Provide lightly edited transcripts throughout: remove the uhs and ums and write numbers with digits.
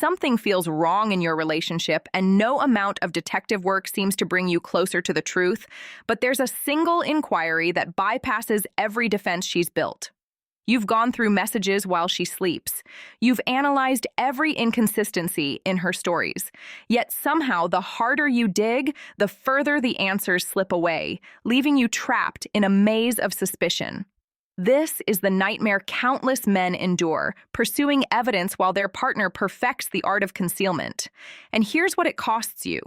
something feels wrong in your relationship and no amount of detective work seems to bring you closer to the truth, but there's a single inquiry that bypasses every defense she's built. You've gone through messages while she sleeps. You've analyzed every inconsistency in her stories. Yet somehow, the harder you dig, the further the answers slip away, leaving you trapped in a maze of suspicion. This is the nightmare countless men endure, pursuing evidence while their partner perfects the art of concealment. And here's what it costs you.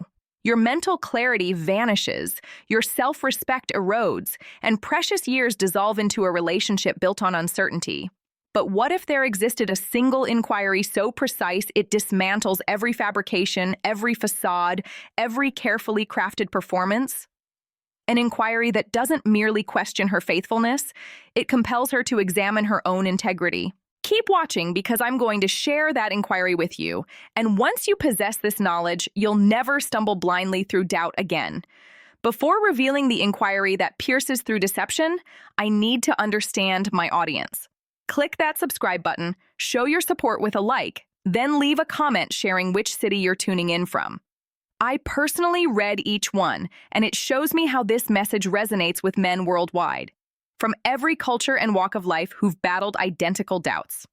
Your mental clarity vanishes, your self-respect erodes, and precious years dissolve into a relationship built on uncertainty. But what if there existed a single inquiry so precise it dismantles every fabrication, every facade, every carefully crafted performance? An inquiry that doesn't merely question her faithfulness, it compels her to examine her own integrity. Keep watching because I'm going to share that inquiry with you, and once you possess this knowledge, you'll never stumble blindly through doubt again. Before revealing the inquiry that pierces through deception, I need to understand my audience. Click that subscribe button, show your support with a like, then leave a comment sharing which city you're tuning in from. I personally read each one, and it shows me how this message resonates with men worldwide, from every culture and walk of life who've battled identical doubts.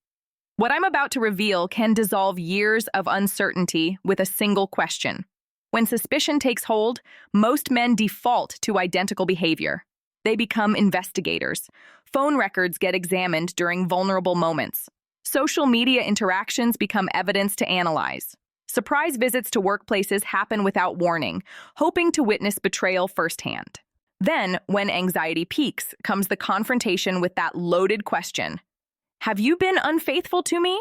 What I'm about to reveal can dissolve years of uncertainty with a single question. When suspicion takes hold, most men default to identical behavior. They become investigators. Phone records get examined during vulnerable moments. Social media interactions become evidence to analyze. Surprise visits to workplaces happen without warning, hoping to witness betrayal firsthand. Then, when anxiety peaks, comes the confrontation with that loaded question. Have you been unfaithful to me?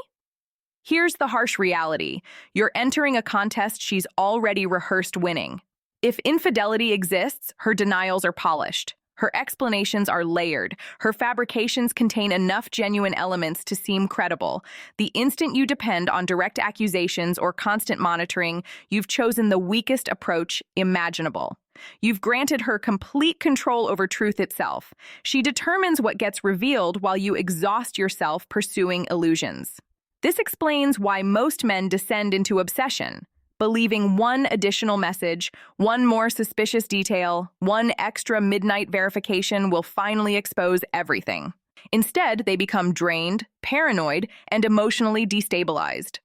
Here's the harsh reality. You're entering a contest she's already rehearsed winning. If infidelity exists, her denials are polished. Her explanations are layered. Her fabrications contain enough genuine elements to seem credible. The instant you depend on direct accusations or constant monitoring, you've chosen the weakest approach imaginable. You've granted her complete control over truth itself. She determines what gets revealed while you exhaust yourself pursuing illusions. This explains why most men descend into obsession. Believing one additional message, one more suspicious detail, one extra midnight verification will finally expose everything. Instead, they become drained, paranoid, and emotionally destabilized.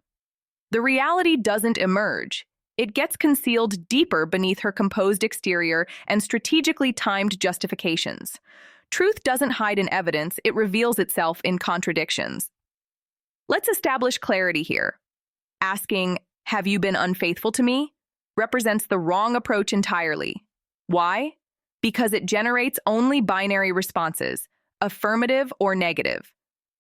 The reality doesn't emerge. It gets concealed deeper beneath her composed exterior and strategically timed justifications. Truth doesn't hide in evidence, it reveals itself in contradictions. Let's establish clarity here. Asking, "Have you been unfaithful to me?" represents the wrong approach entirely. Why? Because it generates only binary responses, affirmative or negative.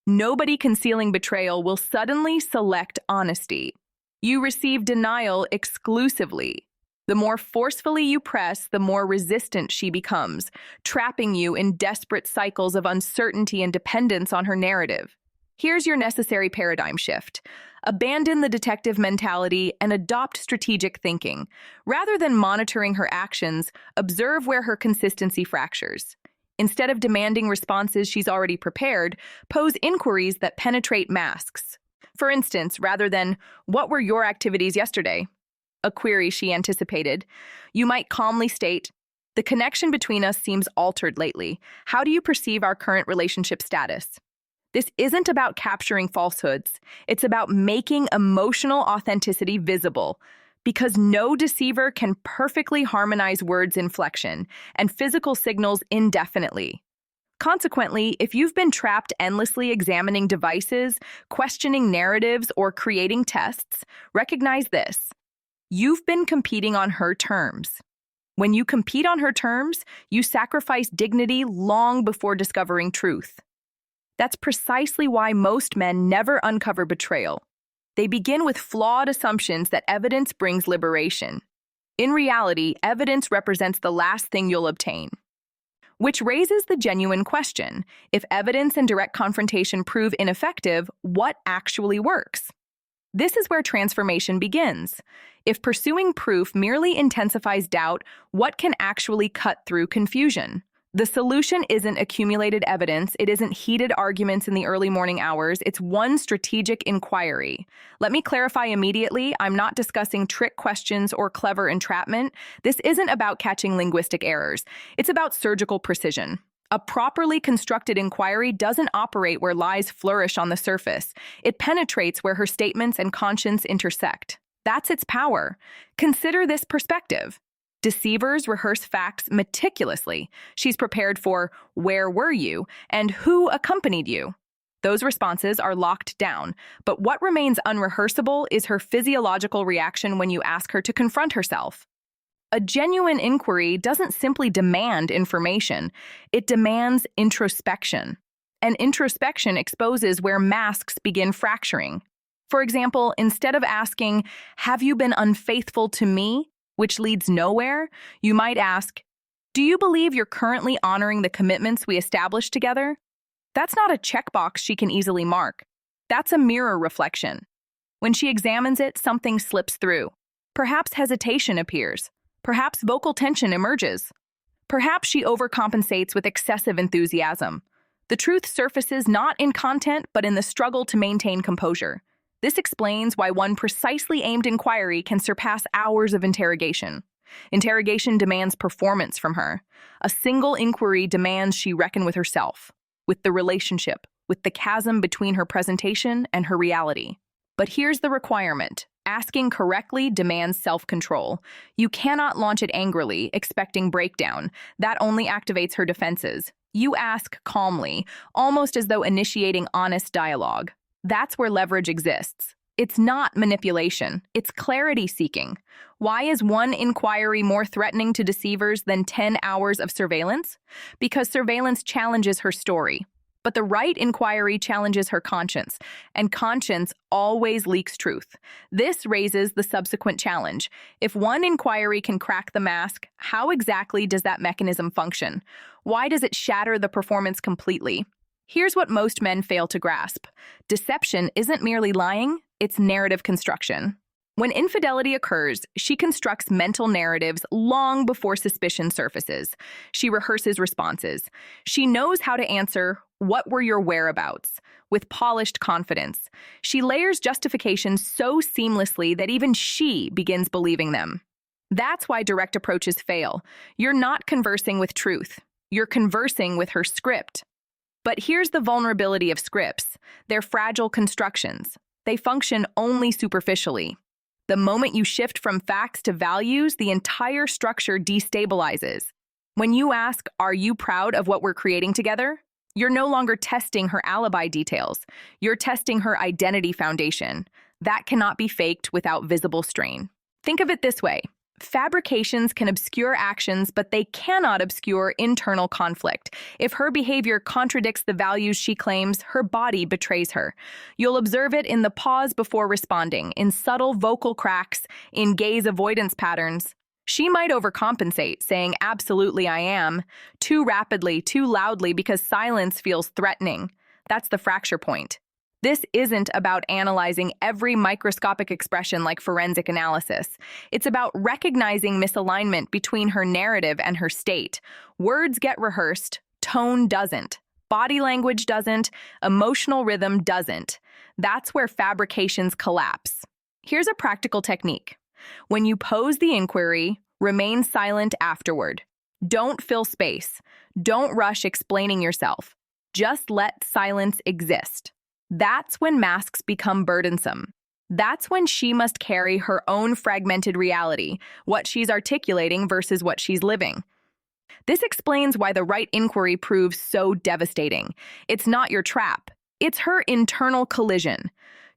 Nobody concealing betrayal will suddenly select honesty. You receive denial exclusively. The more forcefully you press, the more resistant she becomes, trapping you in desperate cycles of uncertainty and dependence on her narrative. Here's your necessary paradigm shift. Abandon the detective mentality and adopt strategic thinking. Rather than monitoring her actions, observe where her consistency fractures. Instead of demanding responses she's already prepared, pose inquiries that penetrate masks. For instance, rather than, "What were your activities yesterday?" a query she anticipated, you might calmly state, "The connection between us seems altered lately. How do you perceive our current relationship status?" This isn't about capturing falsehoods. It's about making emotional authenticity visible, because no deceiver can perfectly harmonize words' inflection and physical signals indefinitely. Consequently, if you've been trapped endlessly examining devices, questioning narratives, or creating tests, recognize this. You've been competing on her terms. When you compete on her terms, you sacrifice dignity long before discovering truth. That's precisely why most men never uncover betrayal. They begin with flawed assumptions that evidence brings liberation. In reality, evidence represents the last thing you'll obtain. Which raises the genuine question: if evidence and direct confrontation prove ineffective, what actually works? This is where transformation begins. If pursuing proof merely intensifies doubt, what can actually cut through confusion? The solution isn't accumulated evidence, it isn't heated arguments in the early morning hours, it's one strategic inquiry. Let me clarify immediately, I'm not discussing trick questions or clever entrapment. This isn't about catching linguistic errors, it's about surgical precision. A properly constructed inquiry doesn't operate where lies flourish on the surface. It penetrates where her statements and conscience intersect. That's its power. Consider this perspective. Deceivers rehearse facts meticulously. She's prepared for "where were you?" and "who accompanied you?" Those responses are locked down, but what remains unrehearsable is her physiological reaction when you ask her to confront herself. A genuine inquiry doesn't simply demand information, it demands introspection. And introspection exposes where masks begin fracturing. For example, instead of asking, "Have you been unfaithful to me?" which leads nowhere, you might ask, "Do you believe you're currently honoring the commitments we established together?" That's not a checkbox she can easily mark. That's a mirror reflection. When she examines it, something slips through. Perhaps hesitation appears. Perhaps vocal tension emerges. Perhaps she overcompensates with excessive enthusiasm. The truth surfaces not in content, but in the struggle to maintain composure. This explains why one precisely aimed inquiry can surpass hours of interrogation. Interrogation demands performance from her. A single inquiry demands she reckon with herself, with the relationship, with the chasm between her presentation and her reality. But here's the requirement. Asking correctly demands self-control. You cannot launch it angrily, expecting breakdown. That only activates her defenses. You ask calmly, almost as though initiating honest dialogue. That's where leverage exists. It's not manipulation, it's clarity seeking. Why is one inquiry more threatening to deceivers than 10 hours of surveillance? Because surveillance challenges her story. But the right inquiry challenges her conscience, and conscience always leaks truth. This raises the subsequent challenge. If one inquiry can crack the mask, how exactly does that mechanism function? Why does it shatter the performance completely? Here's what most men fail to grasp. Deception isn't merely lying, it's narrative construction. When infidelity occurs, she constructs mental narratives long before suspicion surfaces. She rehearses responses. She knows how to answer, "What were your whereabouts?" with polished confidence. She layers justifications so seamlessly that even she begins believing them. That's why direct approaches fail. You're not conversing with truth. You're conversing with her script. But here's the vulnerability of scripts. They're fragile constructions. They function only superficially. The moment you shift from facts to values, the entire structure destabilizes. When you ask, "Are you proud of what we're creating together?" you're no longer testing her alibi details. You're testing her identity foundation. That cannot be faked without visible strain. Think of it this way. Fabrications can obscure actions, but they cannot obscure internal conflict. If her behavior contradicts the values she claims, her body betrays her. You'll observe it in the pause before responding, in subtle vocal cracks, in gaze avoidance patterns. She might overcompensate, saying, "Absolutely I am," too rapidly, too loudly, because silence feels threatening. That's the fracture point. This isn't about analyzing every microscopic expression like forensic analysis. It's about recognizing misalignment between her narrative and her state. Words get rehearsed, tone doesn't. Body language doesn't, emotional rhythm doesn't. That's where fabrications collapse. Here's a practical technique. When you pose the inquiry, remain silent afterward. Don't fill space. Don't rush explaining yourself. Just let silence exist. That's when masks become burdensome. That's when she must carry her own fragmented reality, what she's articulating versus what she's living. This explains why the right inquiry proves so devastating. It's not your trap. It's her internal collision.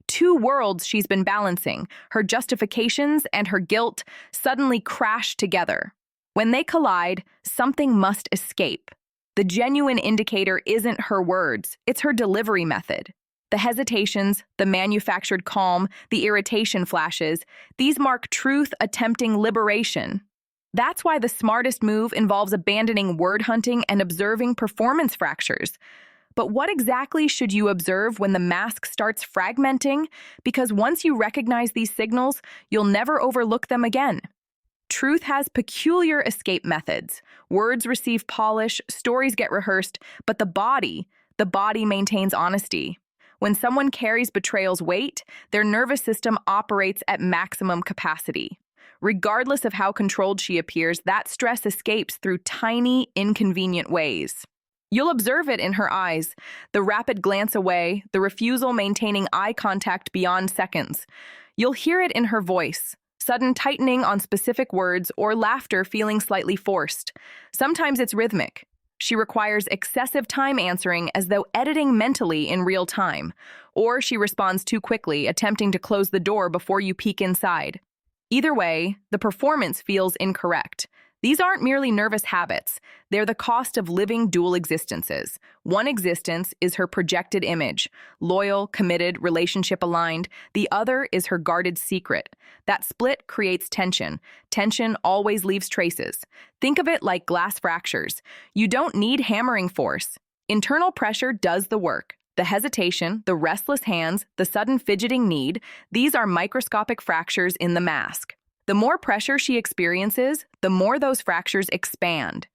Two worlds she's been balancing, her justifications and her guilt, suddenly crash together. When they collide, something must escape. The genuine indicator isn't her words, it's her delivery method. The hesitations, the manufactured calm, the irritation flashes, these mark truth attempting liberation. That's why the smartest move involves abandoning word hunting and observing performance fractures. But what exactly should you observe when the mask starts fragmenting? Because once you recognize these signals, you'll never overlook them again. Truth has peculiar escape methods. Words receive polish, stories get rehearsed, but the body maintains honesty. When someone carries betrayal's weight, their nervous system operates at maximum capacity. Regardless of how controlled she appears, that stress escapes through tiny, inconvenient ways. You'll observe it in her eyes, the rapid glance away, the refusal maintaining eye contact beyond seconds. You'll hear it in her voice, sudden tightening on specific words or laughter feeling slightly forced. Sometimes it's rhythmic. She requires excessive time answering as though editing mentally in real time. Or she responds too quickly, attempting to close the door before you peek inside. Either way, the performance feels incorrect. These aren't merely nervous habits. They're the cost of living dual existences. One existence is her projected image, loyal, committed, relationship-aligned. The other is her guarded secret. That split creates tension. Tension always leaves traces. Think of it like glass fractures. You don't need hammering force. Internal pressure does the work. The hesitation, the restless hands, the sudden fidgeting need, these are microscopic fractures in the mask. The more pressure she experiences, the more those fractures expand.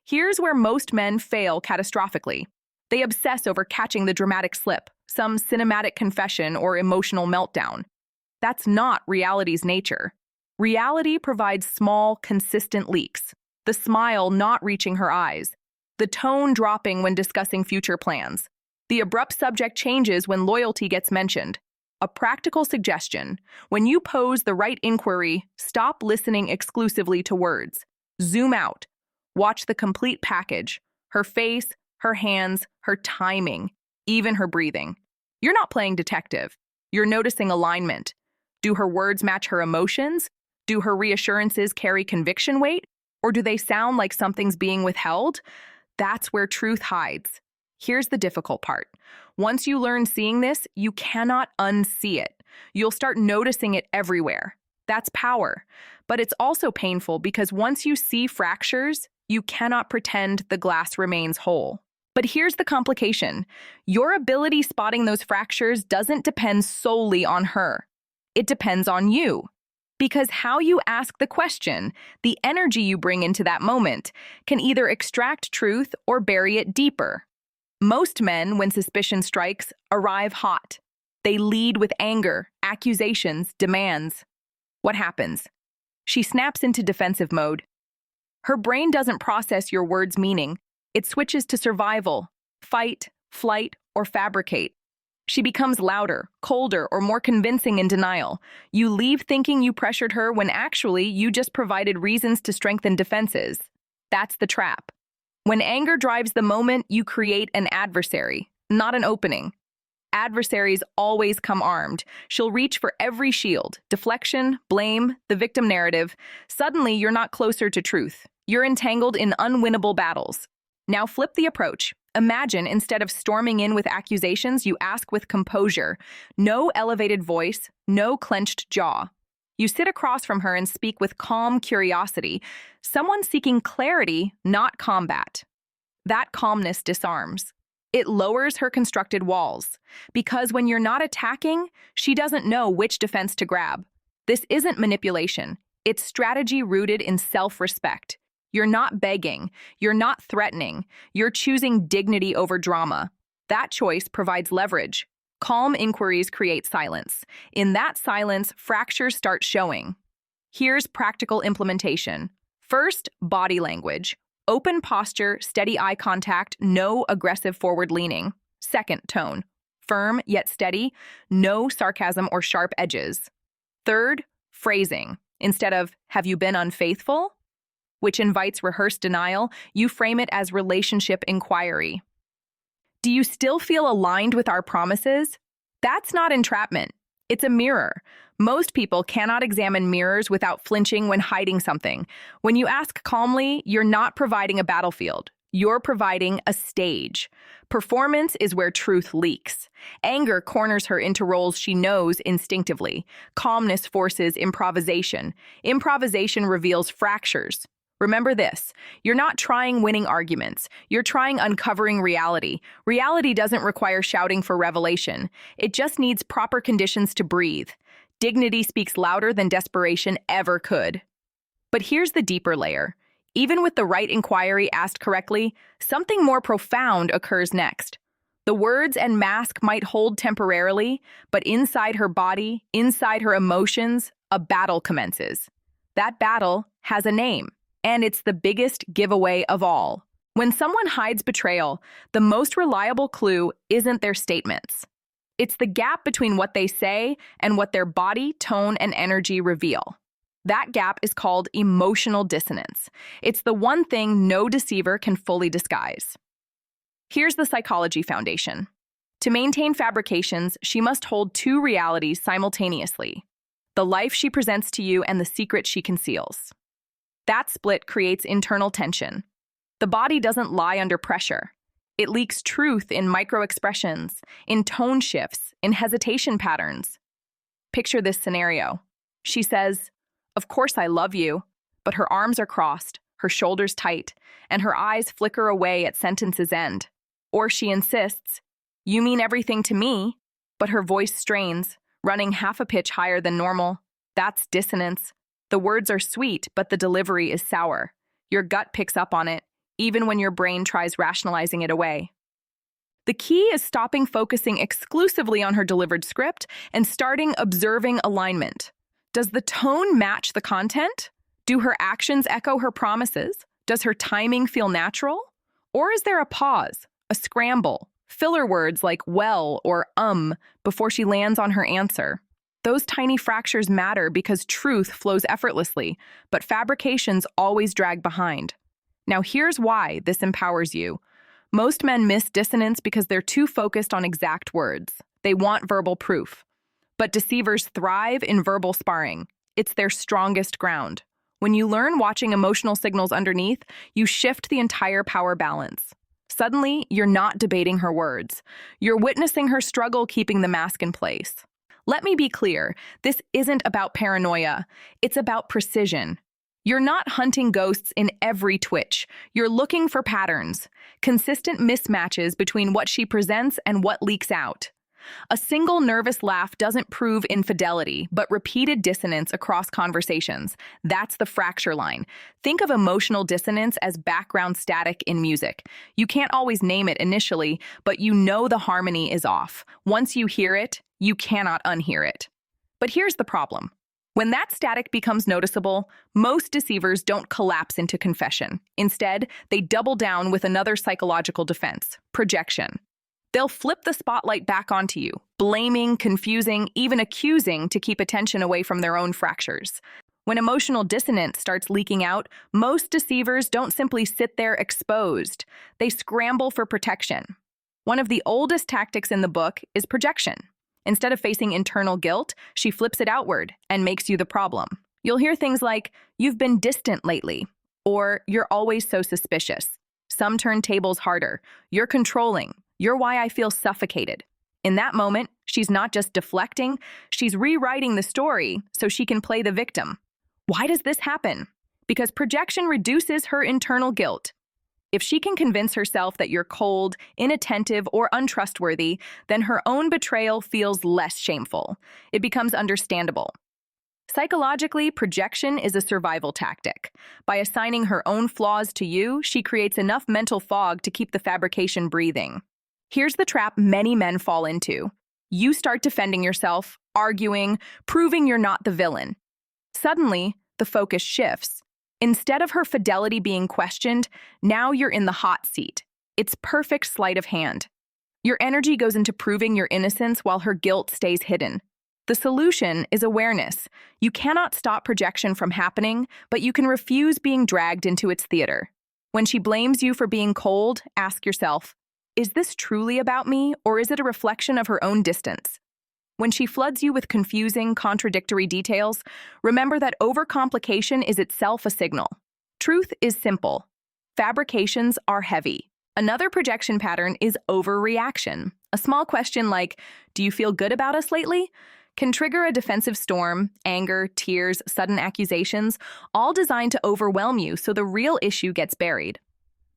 Here's where most men fail catastrophically. They obsess over catching the dramatic slip, some cinematic confession or emotional meltdown. That's not reality's nature. Reality provides small, consistent leaks. The smile not reaching her eyes, the tone dropping when discussing future plans. The abrupt subject changes when loyalty gets mentioned. A practical suggestion: when you pose the right inquiry, stop listening exclusively to words. Zoom out. Watch the complete package: her face, her hands, her timing, even her breathing. You're not playing detective. You're noticing alignment. Do her words match her emotions? Do her reassurances carry conviction weight? Or do they sound like something's being withheld? That's where truth hides. Here's the difficult part. Once you learn seeing this, you cannot unsee it. You'll start noticing it everywhere. That's power. But it's also painful because once you see fractures, you cannot pretend the glass remains whole. But here's the complication. Your ability spotting those fractures doesn't depend solely on her. It depends on you. Because how you ask the question, the energy you bring into that moment, can either extract truth or bury it deeper. Most men, when suspicion strikes, arrive hot. They lead with anger, accusations, demands. What happens? She snaps into defensive mode. Her brain doesn't process your words' meaning. It switches to survival, fight, flight, or fabricate. She becomes louder, colder, or more convincing in denial. You leave thinking you pressured her when actually you just provided reasons to strengthen defenses. That's the trap. When anger drives the moment, you create an adversary, not an opening. Adversaries always come armed. She'll reach for every shield: deflection, blame, the victim narrative. Suddenly, you're not closer to truth. You're entangled in unwinnable battles. Now flip the approach. Imagine instead of storming in with accusations, you ask with composure. No elevated voice, no clenched jaw. You sit across from her and speak with calm curiosity, someone seeking clarity, not combat. That calmness disarms. It lowers her constructed walls, because when you're not attacking, she doesn't know which defense to grab. This isn't manipulation. It's strategy rooted in self-respect. You're not begging. You're not threatening. You're choosing dignity over drama. That choice provides leverage. Calm inquiries create silence. In that silence, fractures start showing. Here's practical implementation. First, body language. Open posture, steady eye contact, no aggressive forward leaning. Second, tone. Firm yet steady, no sarcasm or sharp edges. Third, phrasing. Instead of, "Have you been unfaithful?" which invites rehearsed denial, you frame it as relationship inquiry. Do you still feel aligned with our promises? That's not entrapment. It's a mirror. Most people cannot examine mirrors without flinching when hiding something. When you ask calmly, you're not providing a battlefield. You're providing a stage. Performance is where truth leaks. Anger corners her into roles she knows instinctively. Calmness forces improvisation. Improvisation reveals fractures. Remember this, you're not trying winning arguments. You're trying uncovering reality. Reality doesn't require shouting for revelation. It just needs proper conditions to breathe. Dignity speaks louder than desperation ever could. But here's the deeper layer. Even with the right inquiry asked correctly, something more profound occurs next. The words and mask might hold temporarily, but inside her body, inside her emotions, a battle commences. That battle has a name, and it's the biggest giveaway of all. When someone hides betrayal, the most reliable clue isn't their statements. It's the gap between what they say and what their body, tone, and energy reveal. That gap is called emotional dissonance. It's the one thing no deceiver can fully disguise. Here's the psychology foundation. To maintain fabrications, she must hold two realities simultaneously: the life she presents to you and the secret she conceals. That split creates internal tension. The body doesn't lie under pressure. It leaks truth in micro-expressions, in tone shifts, in hesitation patterns. Picture this scenario. She says, "Of course I love you," but her arms are crossed, her shoulders tight, and her eyes flicker away at sentence's end. Or she insists, "You mean everything to me," but her voice strains, running half a pitch higher than normal. That's dissonance. The words are sweet, but the delivery is sour. Your gut picks up on it, even when your brain tries rationalizing it away. The key is stopping focusing exclusively on her delivered script and starting observing alignment. Does the tone match the content? Do her actions echo her promises? Does her timing feel natural? Or is there a pause, a scramble, filler words like "well" or before she lands on her answer? Those tiny fractures matter because truth flows effortlessly, but fabrications always drag behind. Now here's why this empowers you. Most men miss dissonance because they're too focused on exact words. They want verbal proof. But deceivers thrive in verbal sparring. It's their strongest ground. When you learn watching emotional signals underneath, you shift the entire power balance. Suddenly, you're not debating her words. You're witnessing her struggle keeping the mask in place. Let me be clear, this isn't about paranoia. It's about precision. You're not hunting ghosts in every twitch. You're looking for patterns, consistent mismatches between what she presents and what leaks out. A single nervous laugh doesn't prove infidelity, but repeated dissonance across conversations. That's the fracture line. Think of emotional dissonance as background static in music. You can't always name it initially, but you know the harmony is off. Once you hear it, you cannot unhear it. But here's the problem. When that static becomes noticeable, most deceivers don't collapse into confession. Instead, they double down with another psychological defense: projection. They'll flip the spotlight back onto you, blaming, confusing, even accusing to keep attention away from their own fractures. When emotional dissonance starts leaking out, most deceivers don't simply sit there exposed. They scramble for protection. One of the oldest tactics in the book is projection. Instead of facing internal guilt, she flips it outward and makes you the problem. You'll hear things like, "You've been distant lately," or "You're always so suspicious." Some turn tables harder. "You're controlling. You're why I feel suffocated." In that moment, she's not just deflecting, she's rewriting the story so she can play the victim. Why does this happen? Because projection reduces her internal guilt. If she can convince herself that you're cold, inattentive, or untrustworthy, then her own betrayal feels less shameful. It becomes understandable. Psychologically, projection is a survival tactic. By assigning her own flaws to you, she creates enough mental fog to keep the fabrication breathing. Here's the trap many men fall into. You start defending yourself, arguing, proving you're not the villain. Suddenly, the focus shifts. Instead of her fidelity being questioned, now you're in the hot seat. It's perfect sleight of hand. Your energy goes into proving your innocence while her guilt stays hidden. The solution is awareness. You cannot stop projection from happening, but you can refuse being dragged into its theater. When she blames you for being cold, ask yourself, is this truly about me, or is it a reflection of her own distance? When she floods you with confusing, contradictory details, remember that overcomplication is itself a signal. Truth is simple. Fabrications are heavy. Another projection pattern is overreaction. A small question like, "Do you feel good about us lately?" can trigger a defensive storm: anger, tears, sudden accusations, all designed to overwhelm you so the real issue gets buried.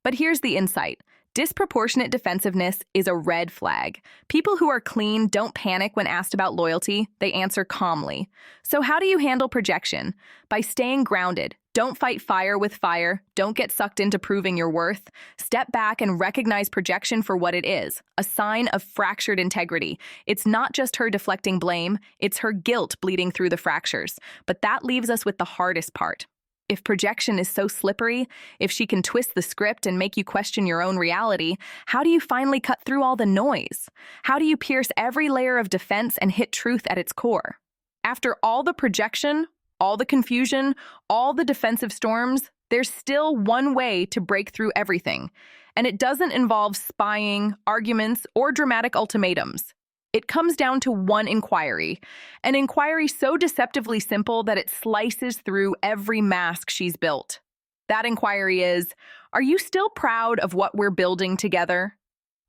But here's the insight. Disproportionate defensiveness is a red flag. People who are clean don't panic when asked about loyalty. They answer calmly. So how do you handle projection? By staying grounded. Don't fight fire with fire. Don't get sucked into proving your worth. Step back and recognize projection for what it is, a sign of fractured integrity. It's not just her deflecting blame, it's her guilt bleeding through the fractures. But that leaves us with the hardest part. If projection is so slippery, if she can twist the script and make you question your own reality, how do you finally cut through all the noise? How do you pierce every layer of defense and hit truth at its core? After all the projection, all the confusion, all the defensive storms, there's still one way to break through everything. And it doesn't involve spying, arguments, or dramatic ultimatums. It comes down to one inquiry, an inquiry so deceptively simple that it slices through every mask she's built. That inquiry is, are you still proud of what we're building together?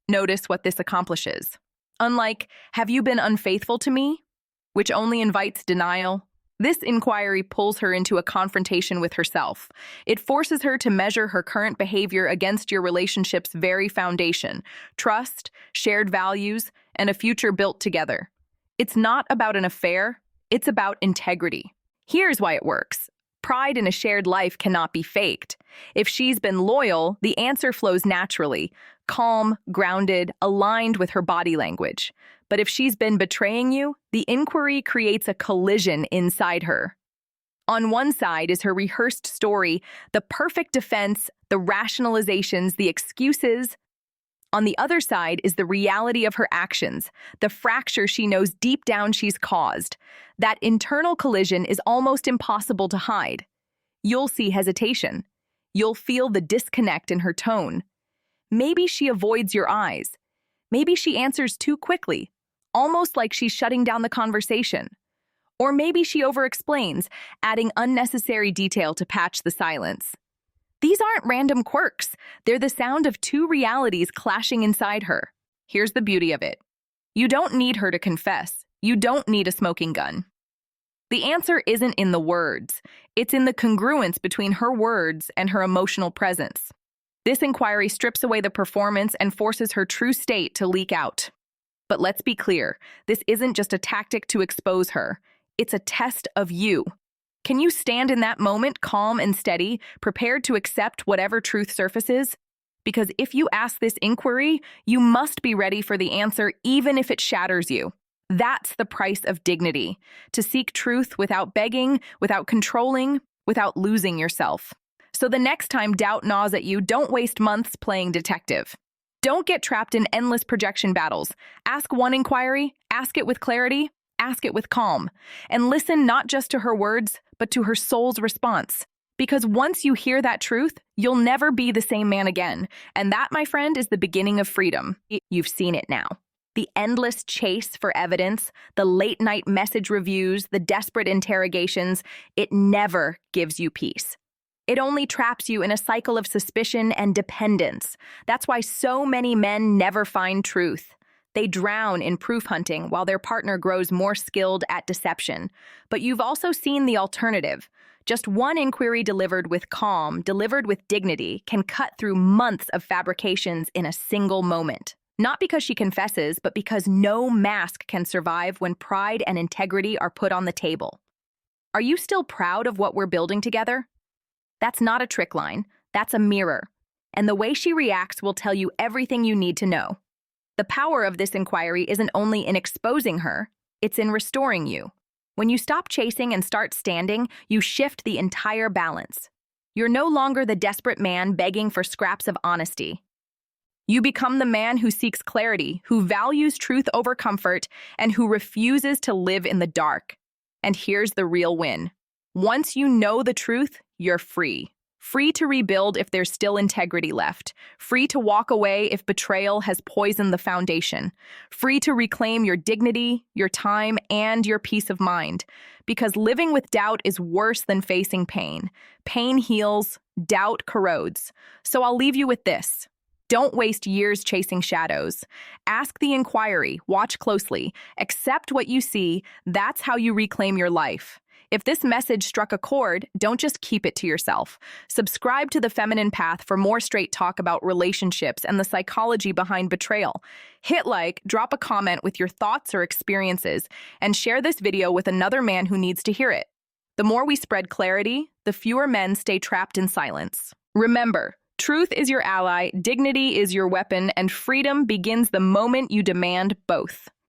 Notice what this accomplishes. Unlike, have you been unfaithful to me? Which only invites denial. This inquiry pulls her into a confrontation with herself. It forces her to measure her current behavior against your relationship's very foundation, trust, shared values, and a future built together. It's not about an affair, it's about integrity. Here's why it works. Pride in a shared life cannot be faked. If she's been loyal, the answer flows naturally, calm, grounded, aligned with her body language. But if she's been betraying you, the inquiry creates a collision inside her. On one side is her rehearsed story, the perfect defense, the rationalizations, the excuses. On the other side is the reality of her actions, the fracture she knows deep down she's caused. That internal collision is almost impossible to hide. You'll see hesitation. You'll feel the disconnect in her tone. Maybe she avoids your eyes. Maybe she answers too quickly, almost like she's shutting down the conversation. Or maybe she overexplains, adding unnecessary detail to patch the silence. These aren't random quirks. They're the sound of two realities clashing inside her. Here's the beauty of it. You don't need her to confess. You don't need a smoking gun. The answer isn't in the words. It's in the congruence between her words and her emotional presence. This inquiry strips away the performance and forces her true state to leak out. But let's be clear, this isn't just a tactic to expose her. It's a test of you. Can you stand in that moment calm and steady, prepared to accept whatever truth surfaces? Because if you ask this inquiry, you must be ready for the answer even if it shatters you. That's the price of dignity, to seek truth without begging, without controlling, without losing yourself. So the next time doubt gnaws at you, don't waste months playing detective. Don't get trapped in endless projection battles. Ask one inquiry, ask it with clarity, ask it with calm, and listen not just to her words, but to her soul's response. Because once you hear that truth, you'll never be the same man again. And that, my friend, is the beginning of freedom. You've seen it now. The endless chase for evidence, the late-night message reviews, the desperate interrogations, it never gives you peace. It only traps you in a cycle of suspicion and dependence. That's why so many men never find truth. They drown in proof hunting while their partner grows more skilled at deception. But you've also seen the alternative. Just one inquiry delivered with calm, delivered with dignity, can cut through months of fabrications in a single moment. Not because she confesses, but because no mask can survive when pride and integrity are put on the table. Are you still proud of what we're building together? That's not a trick line. That's a mirror. And the way she reacts will tell you everything you need to know. The power of this inquiry isn't only in exposing her, it's in restoring you. When you stop chasing and start standing, you shift the entire balance. You're no longer the desperate man begging for scraps of honesty. You become the man who seeks clarity, who values truth over comfort, and who refuses to live in the dark. And here's the real win. Once you know the truth, you're free. Free to rebuild if there's still integrity left. Free to walk away if betrayal has poisoned the foundation. Free to reclaim your dignity, your time, and your peace of mind. Because living with doubt is worse than facing pain. Pain heals, doubt corrodes. So I'll leave you with this. Don't waste years chasing shadows. Ask the inquiry, watch closely, accept what you see. That's how you reclaim your life. If this message struck a chord, don't just keep it to yourself. Subscribe to The Feminine Path for more straight talk about relationships and the psychology behind betrayal. Hit like, drop a comment with your thoughts or experiences, and share this video with another man who needs to hear it. The more we spread clarity, the fewer men stay trapped in silence. Remember, truth is your ally, dignity is your weapon, and freedom begins the moment you demand both.